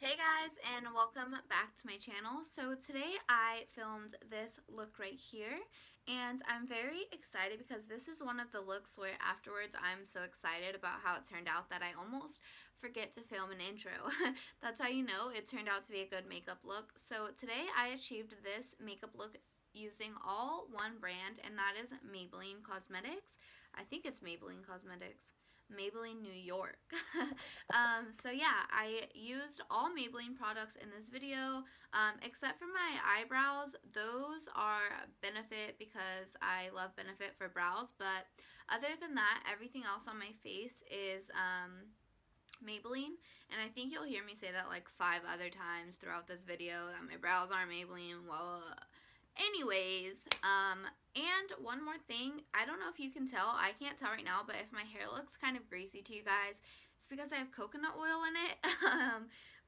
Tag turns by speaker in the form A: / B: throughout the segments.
A: Hey guys, and welcome back to my channel. So today I filmed this look right here, and I'm very excited because this is one of the looks where afterwards I'm so excited about how it turned out that I almost forget to film an intro. That's how you know it turned out to be a good makeup look. So today I achieved this makeup look using all one brand, and that is Maybelline Cosmetics. I think it's Maybelline Cosmetics. Maybelline New York. So yeah, I used all Maybelline products in this video, except for my eyebrows. Those are Benefit because I love Benefit for brows, but other than that, everything else on my face is Maybelline, and I think you'll hear me say that like 5 other times throughout this video, that my brows aren't Maybelline. Well, anyways, and one more thing, I don't know if you can tell, I can't tell right now, but if my hair looks kind of greasy to you guys, it's because I have coconut oil in it.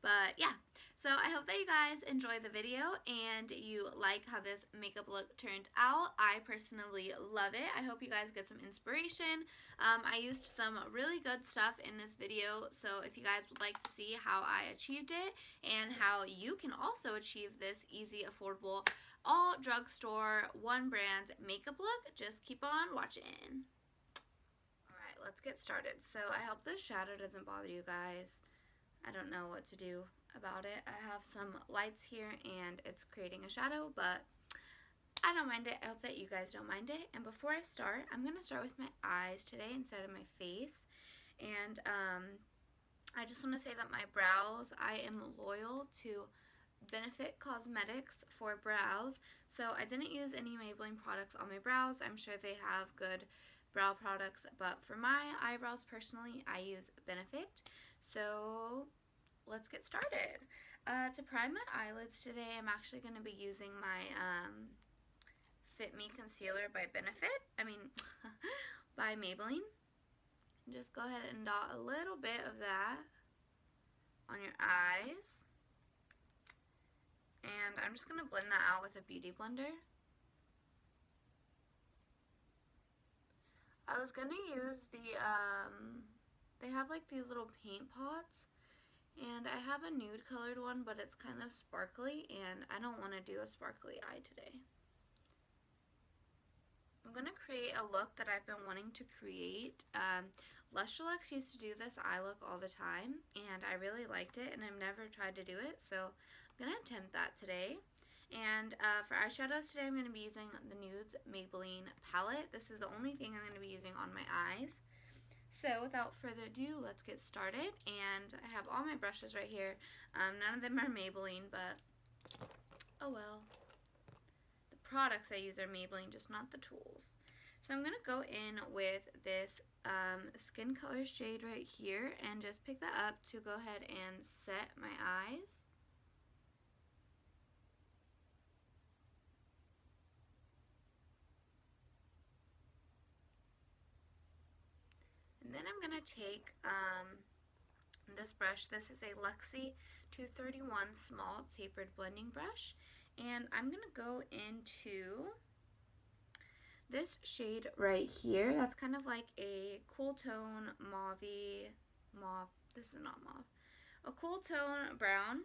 A: But yeah, so I hope that you guys enjoy the video and you like how this makeup look turned out. I personally love it. I hope you guys get some inspiration. I used some really good stuff in this video, so if you guys would like to see how I achieved it and how you can also achieve this easy, affordable, all drugstore, one brand makeup look, just keep on watching. Alright, let's get started. So I hope this shadow doesn't bother you guys. I don't know what to do about it. I have some lights here and it's creating a shadow, but I don't mind it. I hope that you guys don't mind it. And before I start, I'm going to start with my eyes today instead of my face. And I just want to say that my brows, I am loyal to Benefit Cosmetics for brows. So I didn't use any Maybelline products on my brows. I'm sure they have good brow products, but for my eyebrows personally, I use Benefit. So let's get started. To prime my eyelids today, I'm actually going to be using my Fit Me Concealer by by Maybelline. Just go ahead and dot a little bit of that on your eyes. And I'm just going to blend that out with a beauty blender. I was going to use the, they have like these little paint pots. And I have a nude colored one, but it's kind of sparkly, and I don't want to do a sparkly eye today. I'm going to create a look that I've been wanting to create. Lustrelux used to do this eye look all the time, and I really liked it, and I've never tried to do it, so I'm going to attempt that today. And for eyeshadows today, I'm going to be using the Nudes Maybelline palette. This is the only thing I'm going to be using on my eyes. So without further ado, let's get started. And I have all my brushes right here. None of them are Maybelline, but oh well. The products I use are Maybelline, just not the tools. So I'm going to go in with this skin color shade right here and just pick that up to go ahead and set my eyes. And then I'm going to take this brush. This is a Luxie 231 small tapered blending brush. And I'm going to go into this shade right here. That's kind of like a cool tone mauve. This is not mauve. A cool tone brown.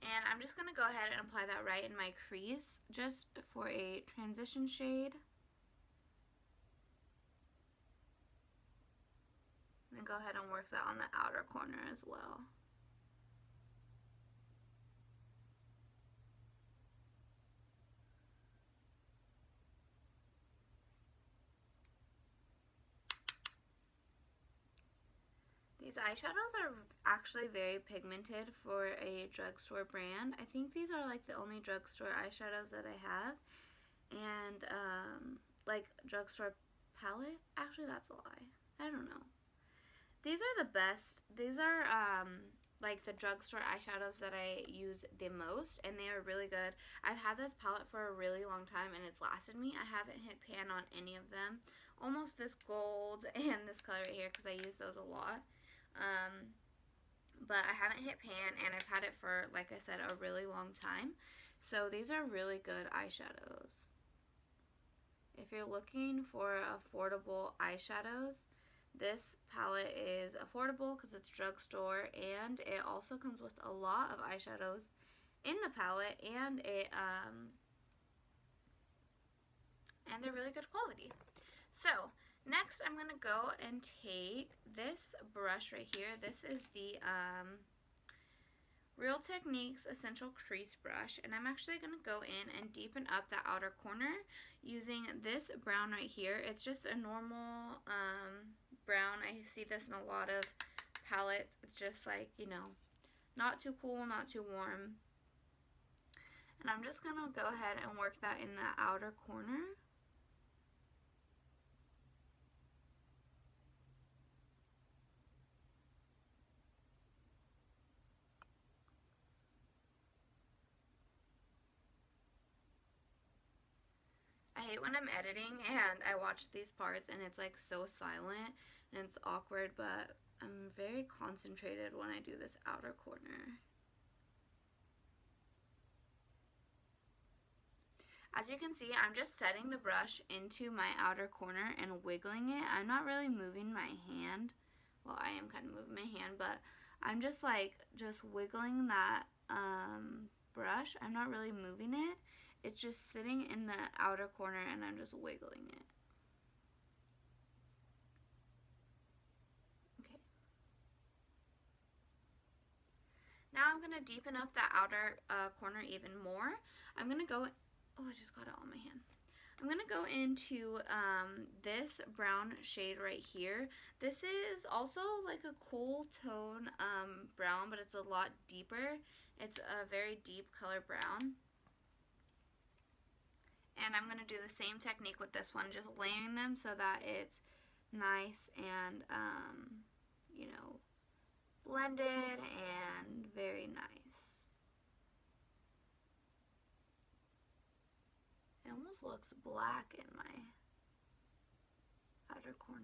A: And I'm just going to go ahead and apply that right in my crease just for a transition shade. And go ahead and work that on the outer corner as well. These eyeshadows are actually very pigmented for a drugstore brand. I think these are like the only drugstore eyeshadows that I have. And like drugstore palette. Actually, that's a lie. I don't know. These are the best. These are like the drugstore eyeshadows that I use the most, and they are really good. I've had this palette for a really long time, and it's lasted me. I haven't hit pan on any of them. Almost this gold and this color right here because I use those a lot. But I haven't hit pan, and I've had it for, like I said, a really long time. So these are really good eyeshadows. If you're looking for affordable eyeshadows, This palette is affordable because it's drugstore, and it also comes with a lot of eyeshadows in the palette, and they're really good quality. So next I'm going to go and take this brush right here. This is the Real Techniques Essential Crease Brush, and I'm actually going to go in and deepen up the outer corner using this brown right here. It's just a normal brown. I see this in a lot of palettes. It's just like, you know, not too cool, not too warm. And I'm just going to go ahead and work that in the outer corner. I hate when I'm editing and I watch these parts and it's like so silent and it's awkward, but I'm very concentrated when I do this outer corner. As you can see, I'm just setting the brush into my outer corner and wiggling it. I'm not really moving my hand. Well, I am kind of moving my hand, but I'm just wiggling that brush. I'm not really moving it. It's just sitting in the outer corner and I'm just wiggling it. Okay. Now I'm going to deepen up the outer corner even more. I'm going to go, oh, I just got it on my hand. I'm going to go into this brown shade right here. This is also like a cool tone brown, but it's a lot deeper. It's a very deep color brown. And I'm going to do the same technique with this one, just layering them so that it's nice and, you know, blended and very nice. It almost looks black in my outer corner.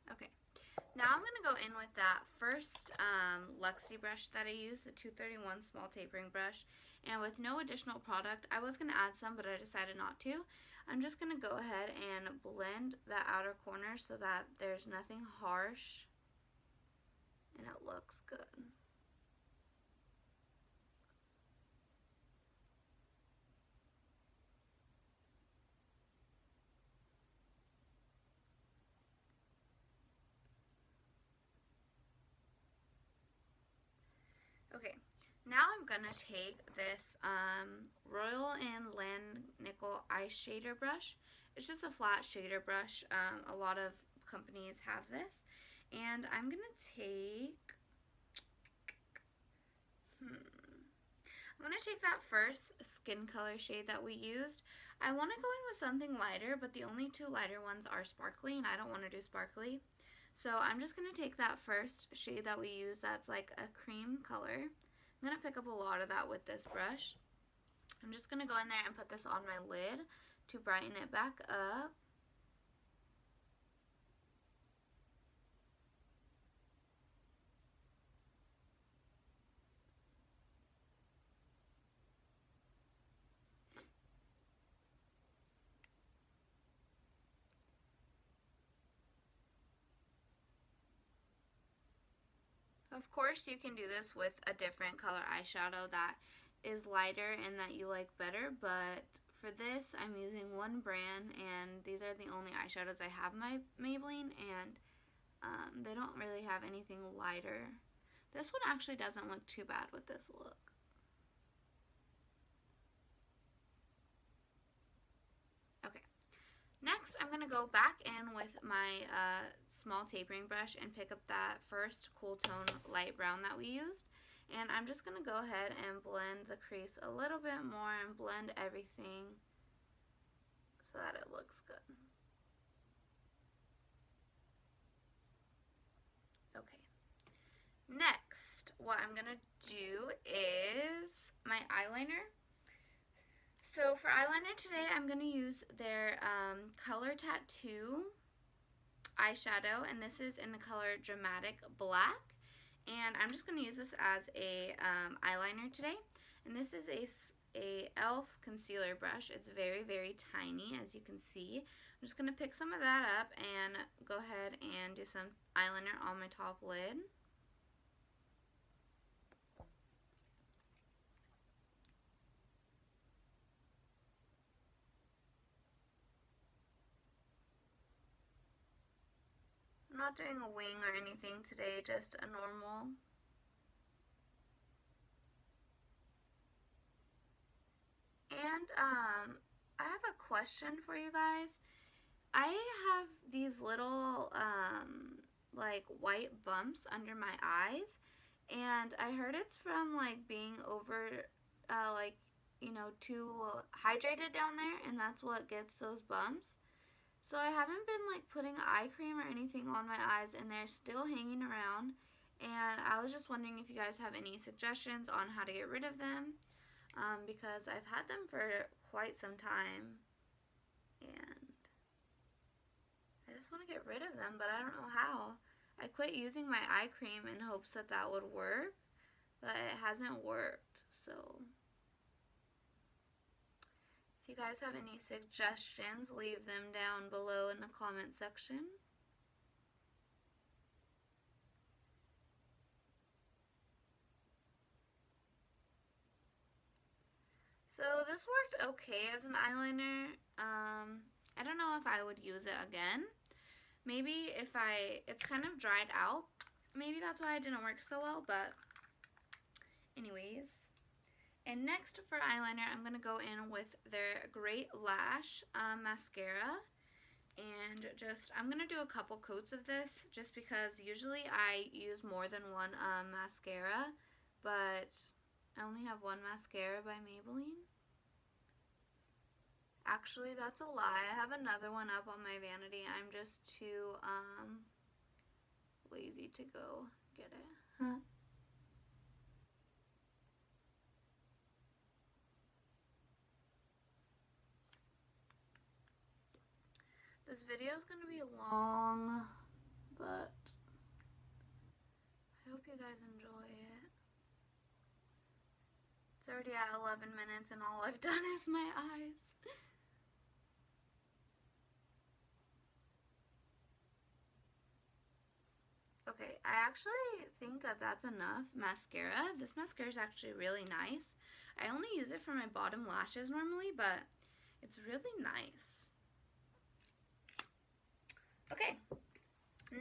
A: Okay, now I'm going to go in with that first Luxie brush that I used, the 231 small tapering brush, and with no additional product. I was going to add some, but I decided not to. I'm just going to go ahead and blend the outer corner so that there's nothing harsh and it looks good. Okay, now I'm gonna take this Royal and Nickel Eye Shader brush. It's just a flat shader brush. A lot of companies have this. And I'm gonna take, I'm gonna take that first skin color shade that we used. I wanna go in with something lighter, but the only two lighter ones are sparkly, and I don't wanna do sparkly. So I'm just going to take that first shade that we use that's like a cream color. I'm going to pick up a lot of that with this brush. I'm just going to go in there and put this on my lid to brighten it back up. Of course, you can do this with a different color eyeshadow that is lighter and that you like better, but for this, I'm using one brand, and these are the only eyeshadows I have my Maybelline, and they don't really have anything lighter. This one actually doesn't look too bad with this look. Okay. Next, I'm going to go back in with my small tapering brush and pick up that first cool tone light brown that we used. And I'm just going to go ahead and blend the crease a little bit more and blend everything so that it looks good. Okay. Next, what I'm going to do is my eyeliner. So for eyeliner today, I'm going to use their Color Tattoo eyeshadow, and this is in the color Dramatic Black. And I'm just going to use this as a eyeliner today. And this is a e.l.f. concealer brush. It's very, very tiny, as you can see. I'm just going to pick some of that up and go ahead and do some eyeliner on my top lid. I'm not doing a wing or anything today, just a normal. And I have a question for you guys. I have these little like white bumps under my eyes, and I heard it's from like being over like, you know, too hydrated down there, and that's what gets those bumps. So I haven't been like putting eye cream or anything on my eyes, and they're still hanging around. And I was just wondering if you guys have any suggestions on how to get rid of them, because I've had them for quite some time, and I just want to get rid of them, but I don't know how. I quit using my eye cream in hopes that that would work, but it hasn't worked, so if you guys have any suggestions, leave them down below in the comment section. So this worked okay as an eyeliner. I don't know if I would use it again. Maybe if it's kind of dried out. Maybe that's why it didn't work so well, but anyways. And next for eyeliner, I'm going to go in with their Great Lash mascara. And I'm going to do a couple coats of this just because usually I use more than one mascara. But I only have one mascara by Maybelline. Actually, that's a lie. I have another one up on my vanity. I'm just too lazy to go get it. Huh? This video is going to be long, but I hope you guys enjoy it. It's already at 11 minutes and all I've done is my eyes. Okay, I actually think that that's enough mascara. This mascara is actually really nice. I only use it for my bottom lashes normally, but it's really nice. Okay,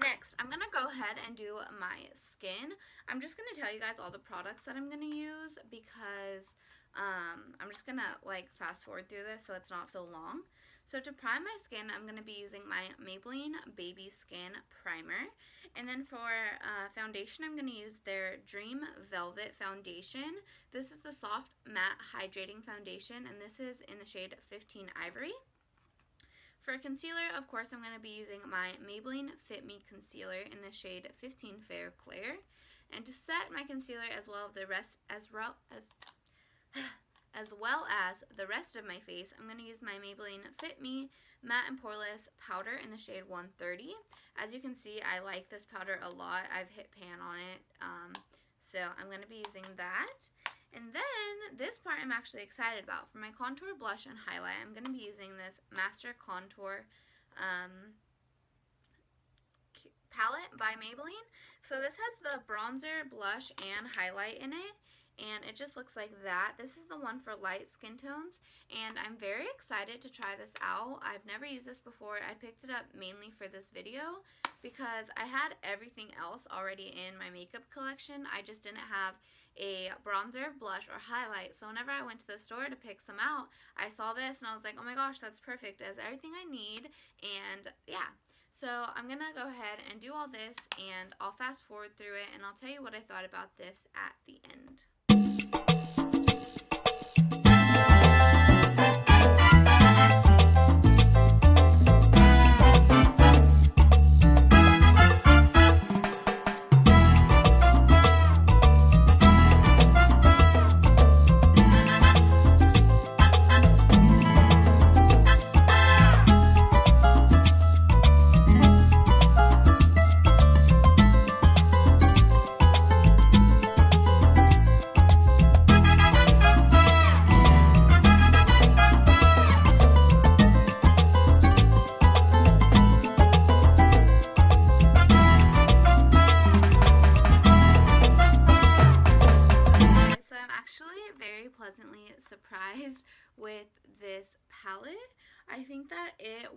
A: next I'm going to go ahead and do my skin. I'm just going to tell you guys all the products that I'm going to use because I'm just going to like fast forward through this so it's not so long. So to prime my skin, I'm going to be using my Maybelline Baby Skin Primer. And then for foundation, I'm going to use their Dream Velvet Foundation. This is the Soft Matte Hydrating Foundation, and this is in the shade 15 Ivory. For concealer, of course, I'm going to be using my Maybelline Fit Me Concealer in the shade 15 Fair Clair. And to set my concealer as well as the rest of my face, I'm going to use my Maybelline Fit Me Matte and Poreless Powder in the shade 130. As you can see, I like this powder a lot. I've hit pan on it, so I'm going to be using that. And then this part I'm actually excited about. For my contour, blush, and highlight, I'm going to be using this Master Contour palette by Maybelline. So this has the bronzer, blush, and highlight in it. And it just looks like that. This is the one for light skin tones, and I'm very excited to try this out. I've never used this before. I picked it up mainly for this video because I had everything else already in my makeup collection. I just didn't have a bronzer, blush, or highlight. So whenever I went to the store to pick some out, I saw this and I was like, oh my gosh, that's perfect. It has everything I need. And yeah. So I'm going to go ahead and do all this, and I'll fast forward through it, and I'll tell you what I thought about this at the end.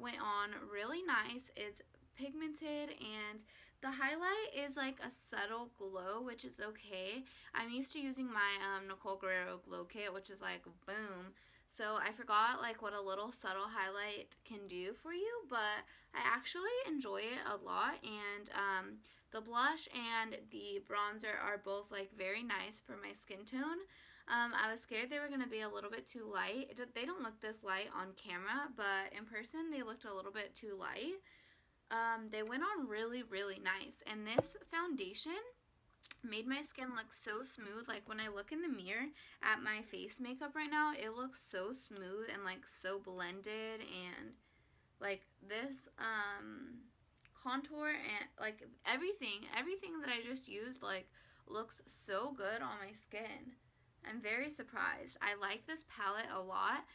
A: went on really nice. It's pigmented and the highlight is like a subtle glow, which is okay. I'm used to using my Nicole Guerrero Glow Kit, which is like boom. So I forgot like what a little subtle highlight can do for you, but I actually enjoy it a lot. And the blush and the bronzer are both like very nice for my skin tone. I was scared they were going to be a little bit too light. They don't look this light on camera, but in person they looked a little bit too light. They went on really, really nice. And this foundation made my skin look so smooth. Like when I look in the mirror at my face makeup right now, it looks so smooth and like so blended. And like this contour and like everything that I just used like looks so good on my skin. I'm very surprised. I like this palette a lot.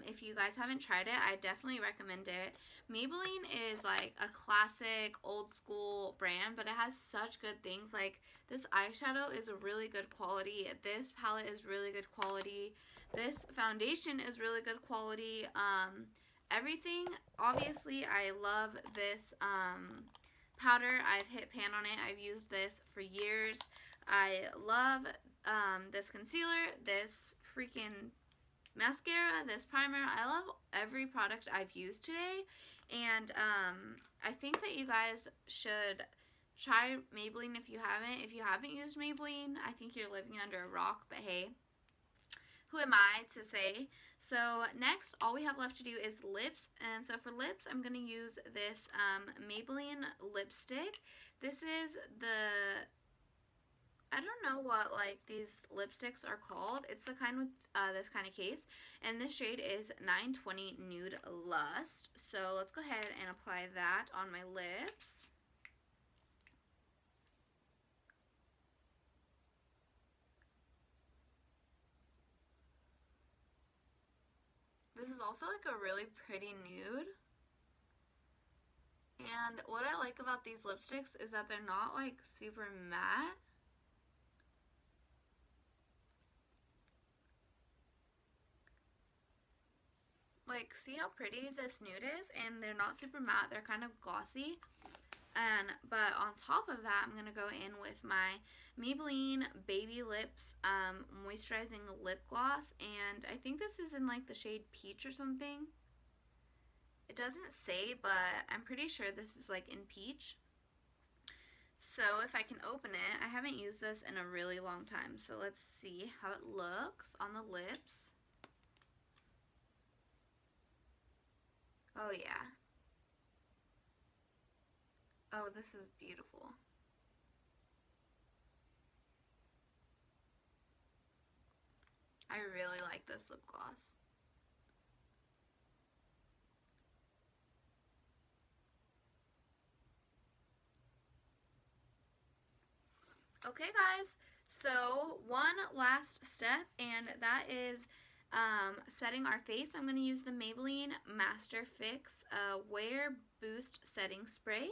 A: If you guys haven't tried it, I definitely recommend it. Maybelline is like a classic old school brand, but it has such good things. Like this eyeshadow is a really good quality. This palette is really good quality. This foundation is really good quality. Everything, obviously, I love this powder. I've hit pan on it. I've used this for years. I love this concealer, this freaking mascara, this primer. I love every product I've used today. And I think that you guys should try Maybelline if you haven't. If you haven't used Maybelline, I think you're living under a rock. But hey, who am I to say? So next, all we have left to do is lips. And so for lips, I'm going to use this Maybelline lipstick. This is the, I don't know what like these lipsticks are called. It's the kind with this kind of case. And this shade is 920 Nude Lust. So let's go ahead and apply that on my lips. This is also like a really pretty nude. And what I like about these lipsticks is that they're not like super matte. Like, see how pretty this nude is? And they're not super matte. They're kind of glossy. But on top of that, I'm going to go in with my Maybelline Baby Lips Moisturizing Lip Gloss. And I think this is in like the shade Peach or something. It doesn't say, but I'm pretty sure this is like in Peach. So if I can open it, I haven't used this in a really long time. So let's see how it looks on the lips. Oh yeah. Oh, this is beautiful. I really like this lip gloss. Okay, guys, so one last step, and that is setting our face. I'm going to use the Maybelline Master Fix Wear Boost Setting Spray.